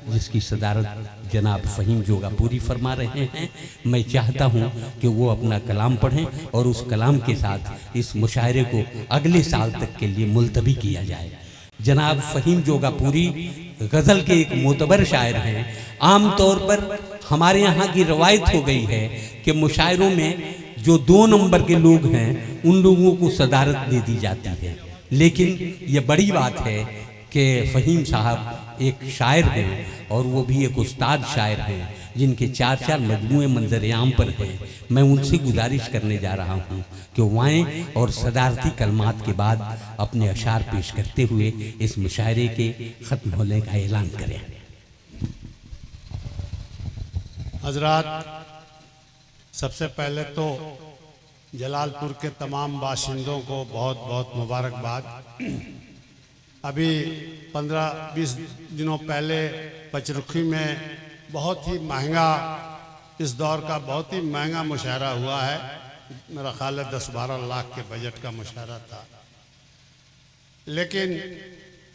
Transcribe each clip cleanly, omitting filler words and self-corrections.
जिसकी सदारत जनाब फ़हीम जोगापुरी फरमा रहे हैं। मैं चाहता हूँ कि वो अपना कलाम पढ़ें और उस कलाम के साथ इस मुशायरे को अगले साल तक के लिए मुलतवी किया जाए। जनाब फ़हीम जोगापुरी गज़ल के एक मोतबर शायर हैं। आम तौर पर हमारे यहाँ की रवायत हो गई है कि मुशायरों में जो 2 नंबर के लोग हैं उन लोगों को सदारत दे दी जाती है, लेकिन ये बड़ी बात है कि फ़हीम साहब एक शायर हैं और वो भी एक उस्ताद शायर हैं जिनके 4 मजमूए मंजर-ए-आम पर हैं। मैं उनसे गुजारिश करने जा रहा हूँ कि वो आएँ और सदारती कलमात के बाद अपने अशार पेश करते हुए इस मुशायरे के ख़त्म होने का ऐलान करें। हजरात, सबसे पहले तो जलालपुर के तमाम बाशिंदों को बहुत बहुत मुबारकबाद। अभी 15-20 दिनों पहले पचरुखी में बहुत ही महंगा, इस दौर का बहुत ही महंगा मुशायरा हुआ है। मेरा ख्याल है 10-12 लाख के बजट का मुशायरा था। लेकिन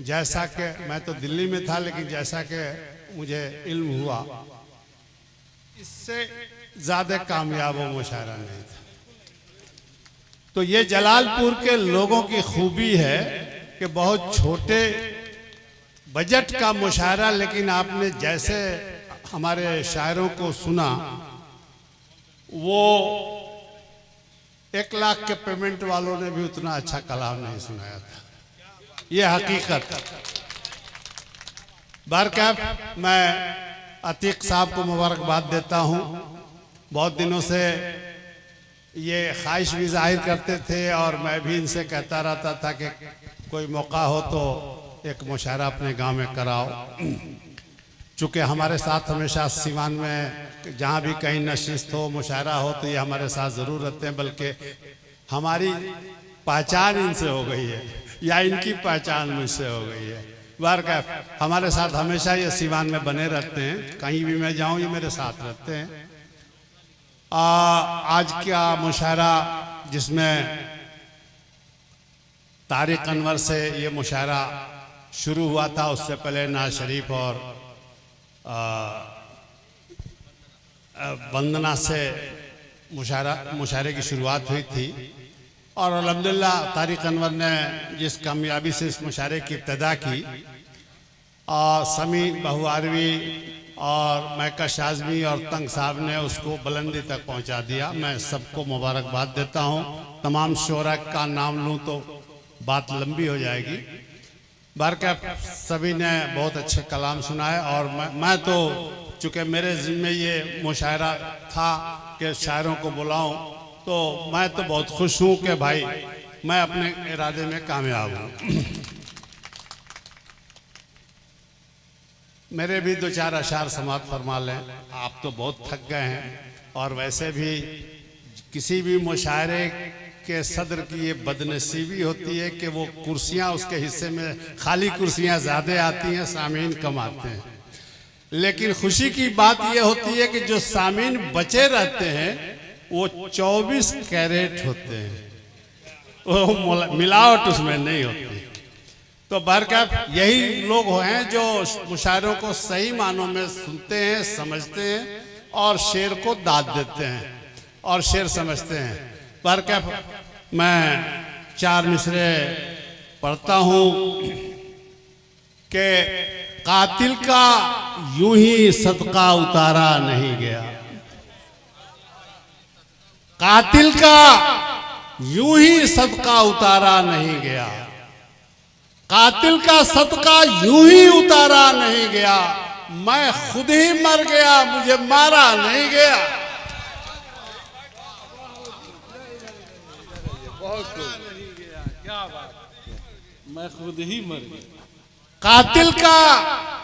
जैसा कि मैं तो दिल्ली में था, लेकिन जैसा कि मुझे इल्म हुआ इससे ज़्यादा कामयाब वो मुशायरा नहीं था। तो ये जलालपुर के लोगों की खूबी है कि बहुत छोटे बजट का मुशायरा, लेकिन आपने जैसे हमारे शायरों को सुना, वो 1 लाख के पेमेंट वालों ने भी उतना अच्छा कलाम नहीं सुनाया था। ये हकीकत। बरकैफ मैं अतीक साहब को मुबारकबाद देता हूँ। बहुत दिनों से ये ख्वाहिश भी जाहिर करते थे और मैं भी इनसे कहता रहता था कि कोई मौका हो तो एक मुशायरा अपने गांव में कराओ। चूँकि हमारे साथ हमेशा सीवान में जहाँ भी कहीं नशिस्त हो, मुशायरा हो, तो ये हमारे साथ ज़रूर रहते हैं, बल्कि हमारी पहचान इनसे हो गई है या इनकी पहचान मुझसे हो गई है। बरकैफ हमारे साथ हमेशा ये सीवान में बने रहते हैं, कहीं भी मैं जाऊँ ये मेरे साथ रहते हैं। आज का मुशायरा जिसमें तारिक अनवर से ये मुशायरा शुरू हुआ था, उससे पहले नाज शरीफ और वंदना से मुशायरे की शुरुआत हुई थी। और अल्हम्दुलिल्लाह तारिक अनवर ने जिस कामयाबी से इस मुशायरे की इब्तिदा की, और समी बहुआरवी और मैकश आज़मी और तंग साहब ने उसको बुलंदी तक पहुंचा दिया। मैं सबको मुबारकबाद देता हूं। तमाम शोरा का नाम लूं तो बात लंबी हो जाएगी। बरकैफ सभी ने बहुत अच्छे कलाम सुनाए और मैं तो चूँकि मेरे ज़िम्मे ये मुशायरा था कि शायरों को बुलाऊं, तो मैं तो बहुत खुश हूँ कि भाई मैं अपने इरादे में कामयाब हूँ। मेरे भी 2-4 अशार समात फरमा लें। आप तो बहुत थक गए हैं और वैसे भी किसी भी मुशायरे के सदर की ये बदनसीबी होती है कि वो कुर्सियाँ उसके हिस्से में खाली कुर्सियाँ ज़्यादा आती हैं, सामीन कम आते हैं। लेकिन खुशी की बात ये होती है कि जो सामीन बचे रहते हैं वो 24 कैरेट होते हैं, वो मिलावट उसमें नहीं होती। तो बरकैफ यही लोग हैं जो मुशायरों को सही मानों में सुनते हैं, समझते हैं और शेर को दाद देते हैं और शेर समझते हैं। बरकैफ मैं 4 मिसरे पढ़ता हूँ कि कातिल का यूं ही सदका उतारा नहीं गया, कातिल का यूं ही सदका उतारा नहीं गया, कातिल का सदका यूं ही उतारा नहीं गया, मैं खुद ही मर गया मुझे मारा नहीं गया। क्या बात, मैं खुद ही मर गया। कातिल का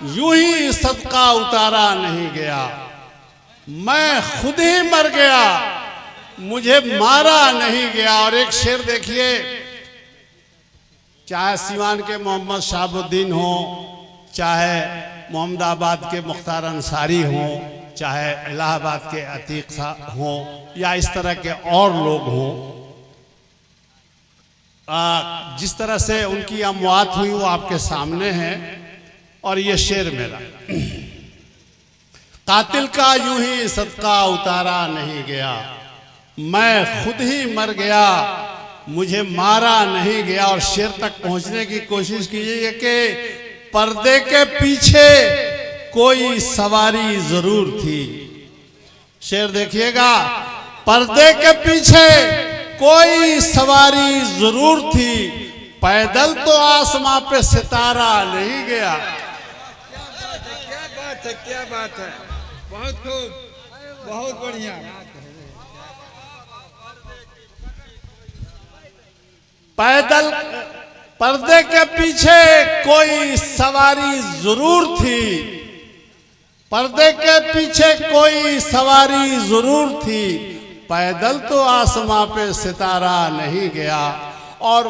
यूं ही सदका उतारा नहीं गया, मैं खुद ही मर गया मुझे मारा नहीं गया। और एक शेर देखिए, चाहे सीवान के मोहम्मद शाहबुद्दीन हो, चाहे मोहम्मदाबाद के मुख्तार अंसारी हो, चाहे इलाहाबाद के अतीक हो, या इस तरह के और लोग हों, जिस तरह से उनकी अमवात हुई वो आपके सामने है। और ये शेर मेरा कातिल का यूं ही सदका उतारा नहीं गया, मैं खुद ही मर गया, मुझे मारा नहीं गया। और शेर तक पहुंचने की कोशिश कीजिए कि पर्दे के पीछे कोई सवारी जरूर थी। शेर देखिएगा, पर्दे के पीछे कोई सवारी जरूर थी, पैदल तो आसमां पे सितारा नहीं गया। क्या बात है, बहुत खूब, बहुत बढ़िया। पैदल पर्दे के पीछे कोई सवारी जरूर थी, पर्दे के पीछे कोई सवारी जरूर थी, पैदल तो आसमां पे सितारा नहीं गया। और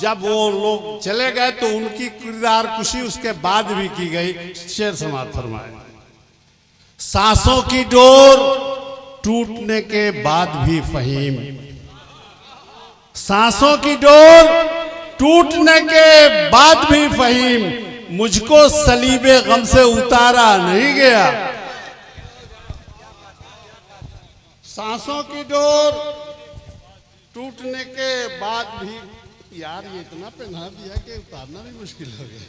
जब वो लोग चले गए तो उनकी किरदार कुशी उसके बाद भी की गई। शेर समाप्त फरमाए, सांसों की डोर टूटने के बाद भी फहीम, सांसों की डोर टूटने के बाद भी फहीम, मुझको सलीबे गम से उतारा नहीं गया। सांसों की डोर टूटने के बाद भी, यार ये इतना पहना दिया कि उतारना भी मुश्किल हो गया।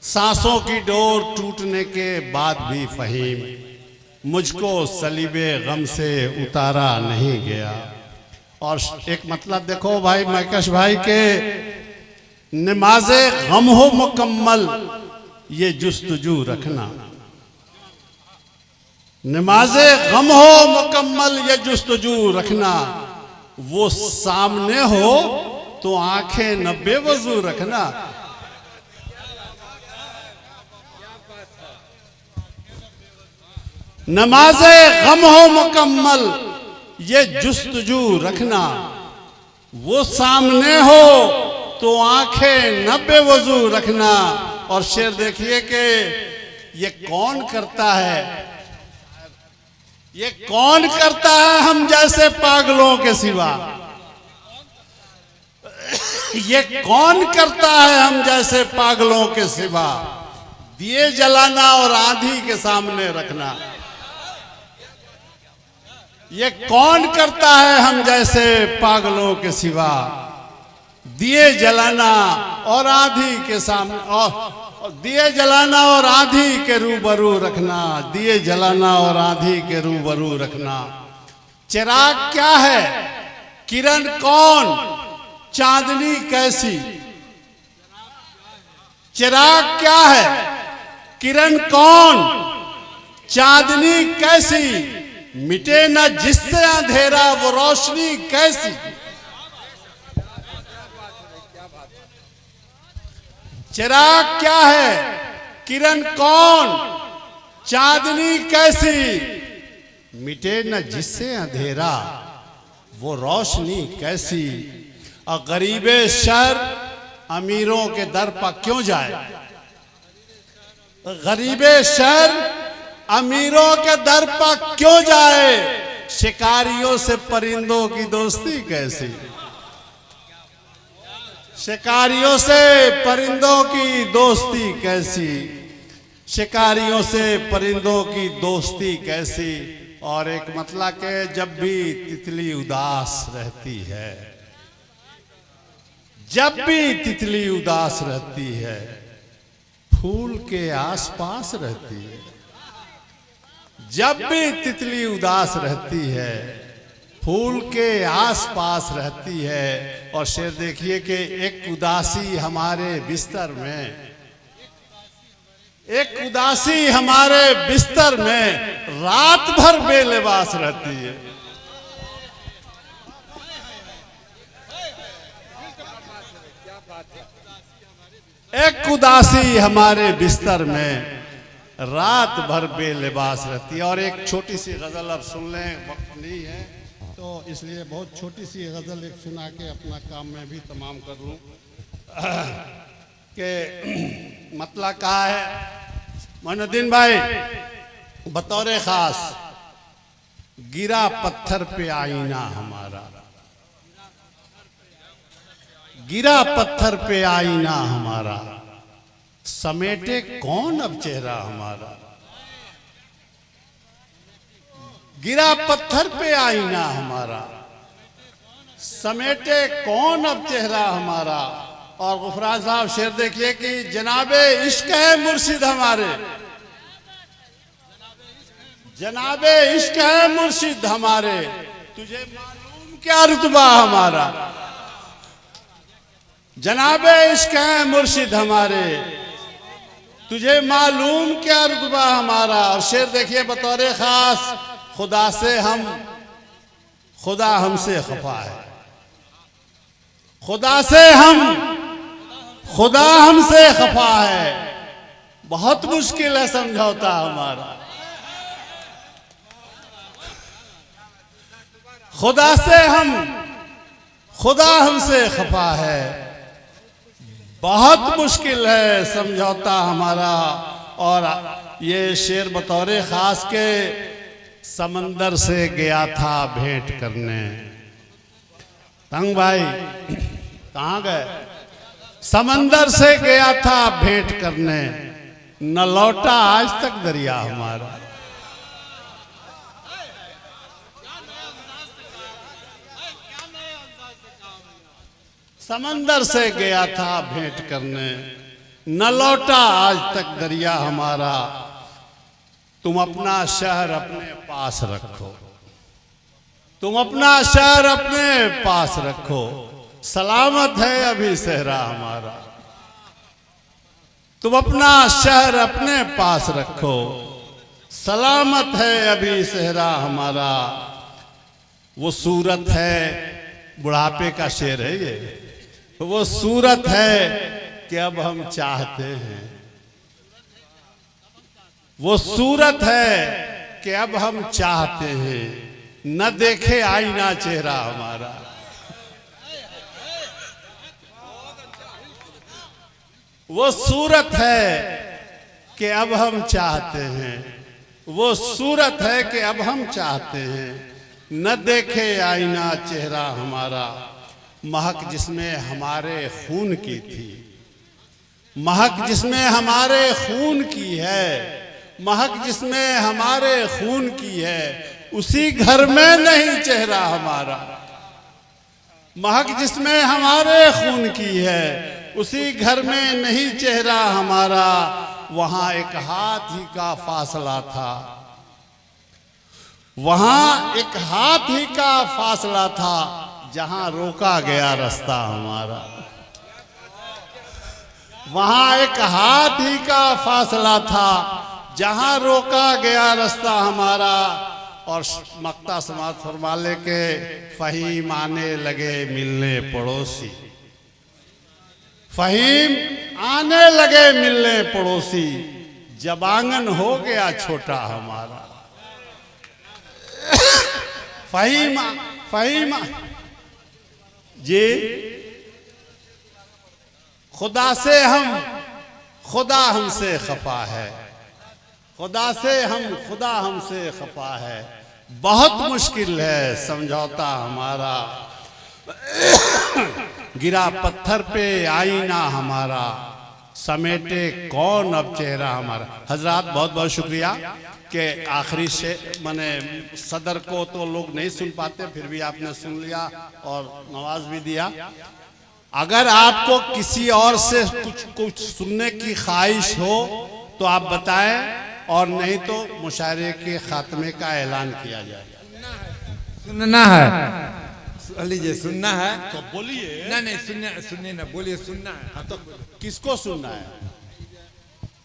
सांसों की डोर टूटने के बाद भी फहीम, मुझको सलीबे गम से उतारा नहीं गया। और एक मतलब देखो भाई मैकश भाई के, नमाज़े गम हो मुकम्मल ये जुस्तजू रखना, नमाज़े गम हो मुकम्मल ये जुस्तजू रखना, वो सामने हो तो आंखें न बेवजू रखना। नमाज़े गम हो मुकम्मल ये जुस्तजू रखना, वो सामने हो तो आंखें न बेवजू रखना। और शेर देखिए कि ये कौन करता है, ये कौन करता है हम जैसे पागलों के सिवा, ये कौन करता है हम जैसे पागलों के सिवा, दिए जलाना और आंधी के सामने रखना। ये कौन करता है हम जैसे पागलों के सिवा, दिए जलाना और आंधी के सामने, और दिए जलाना और आंधी के रूबरू रखना, दिए जलाना और आंधी के रूबरू रखना। चिराग क्या है, किरण कौन, चांदनी कैसी, चिराग क्या है, किरण कौन, चांदनी कैसी, मिटे न जिससे अंधेरा वो रोशनी कैसी। चिराग क्या है, किरण कौन, चांदनी कैसी, मिटे न जिससे अंधेरा वो रोशनी कैसी। और गरीबे शहर अमीरों के दर पर क्यों जाए, गरीबे शहर अमीरों के दर पर क्यों जाए, शिकारियों से परिंदों की दोस्ती कैसी, शिकारियों से परिंदों की दोस्ती कैसी, शिकारियों से परिंदों की दोस्ती कैसी। और एक मतलब के जब भी तितली उदास रहती है, जब भी तितली उदास रहती है, फूल के आसपास रहती है, जब भी तितली उदास रहती है, फूल के आसपास रहती है। और शेर देखिए कि एक उदासी हमारे बिस्तर में, एक उदासी हमारे बिस्तर में रात भर बेलिबास रहती है। एक उदासी हमारे बिस्तर में रात भर बेलिबास रहती है। और एक छोटी सी गजल अब सुन लें, वक्त नहीं है तो इसलिए बहुत छोटी सी गजल एक सुना के अपना काम में भी तमाम कर लूं। कि मतलब कहा है मोइनुद्दीन भाई बतौर खास, गिरा पत्थर पे आईना हमारा, गिरा पत्थर पे आईना हमारा, समेटे कौन अब चेहरा हमारा। गिरा पत्थर पे आईना हमारा, समेटे कौन अब चेहरा हमारा। और गुफरान साहब शेर देखिए कि जनाबे इश्क है मुर्शिद हमारे, जनाबे इश्क है मुर्शिद हमारे, तुझे मालूम क्या रुतबा हमारा। जनाबे इश्क है मुर्शिद हमारे, तुझे मालूम क्या रुतबा हमारा। और शेर देखिए बतौर खास, खुदा से हम, खुदा हमसे खफा है, खुदा से हम, खुदा हमसे खफा है, बहुत मुश्किल है समझौता हमारा। खुदा से हम, खुदा हमसे खफा है, बहुत मुश्किल है समझौता हमारा। और ये शेर बतौर खास के समंदर से गया था भेंट करने। तंग भाई कहाँ गए? समंदर से गया था भेंट करने, न लौटा आज तक दरिया हमारा। समंदर से गया था भेंट करने, न लौटा आज तक दरिया हमारा। तुम अपना शहर अपने पास रखो, तुम अपना शहर अपने पास रखो, सलामत है अभी सहरा हमारा। तुम अपना शहर अपने पास रखो, सलामत है अभी सहरा हमारा। वो सूरत है, बुढ़ापे का शेर है ये, वो सूरत है कि अब हम चाहते हैं, वो सूरत है कि अब हम चाहते हैं, न देखे आईना चेहरा हमारा। वो सूरत है कि अब हम चाहते हैं, वो सूरत है कि अब हम चाहते हैं, न देखे आईना चेहरा हमारा। महक जिसमें हमारे खून की थी, महक जिसमें हमारे खून की है, महक जिसमें हमारे खून की है, उसी घर में नहीं चेहरा हमारा। महक जिसमें हमारे खून की है, उसी घर में नहीं चेहरा हमारा। वहां एक हाथ ही का फासला था, वहां एक हाथ ही का फासला था, जहां रोका गया रास्ता हमारा। वहां एक हाथ ही का फासला था, जहां रोका गया रास्ता हमारा। और मक्ता समाज फरमाले के फहीम आने लगे मिलने पड़ोसी, फहीम आने लगे मिलने पड़ोसी, जब आंगन हो गया छोटा हमारा। फहीम फहीम जी, खुदा से हम, खुदा हमसे खफा है, खुदा से हम, खुदा हमसे खफा है, बहुत मुश्किल है समझौता हमारा। गिरा पत्थर पे आईना हमारा, समेटे कौन अब चेहरा हमारा। हजरात बहुत बहुत शुक्रिया कि आखिरी से मैंने सदर को तो लोग नहीं सुन पाते, फिर भी आपने सुन लिया और नवाज भी दिया। अगर आपको किसी और से कुछ सुनने की ख्वाहिश हो तो आप बताएं, और नहीं तो मुशायरे के खात्मे का ऐलान किया जाए। सुनना है, लीजिए सुनना है तो बोलिए। नहीं सुनने सुनने ना बोलिए, सुनना है। हाँ तो किसको सुनना है?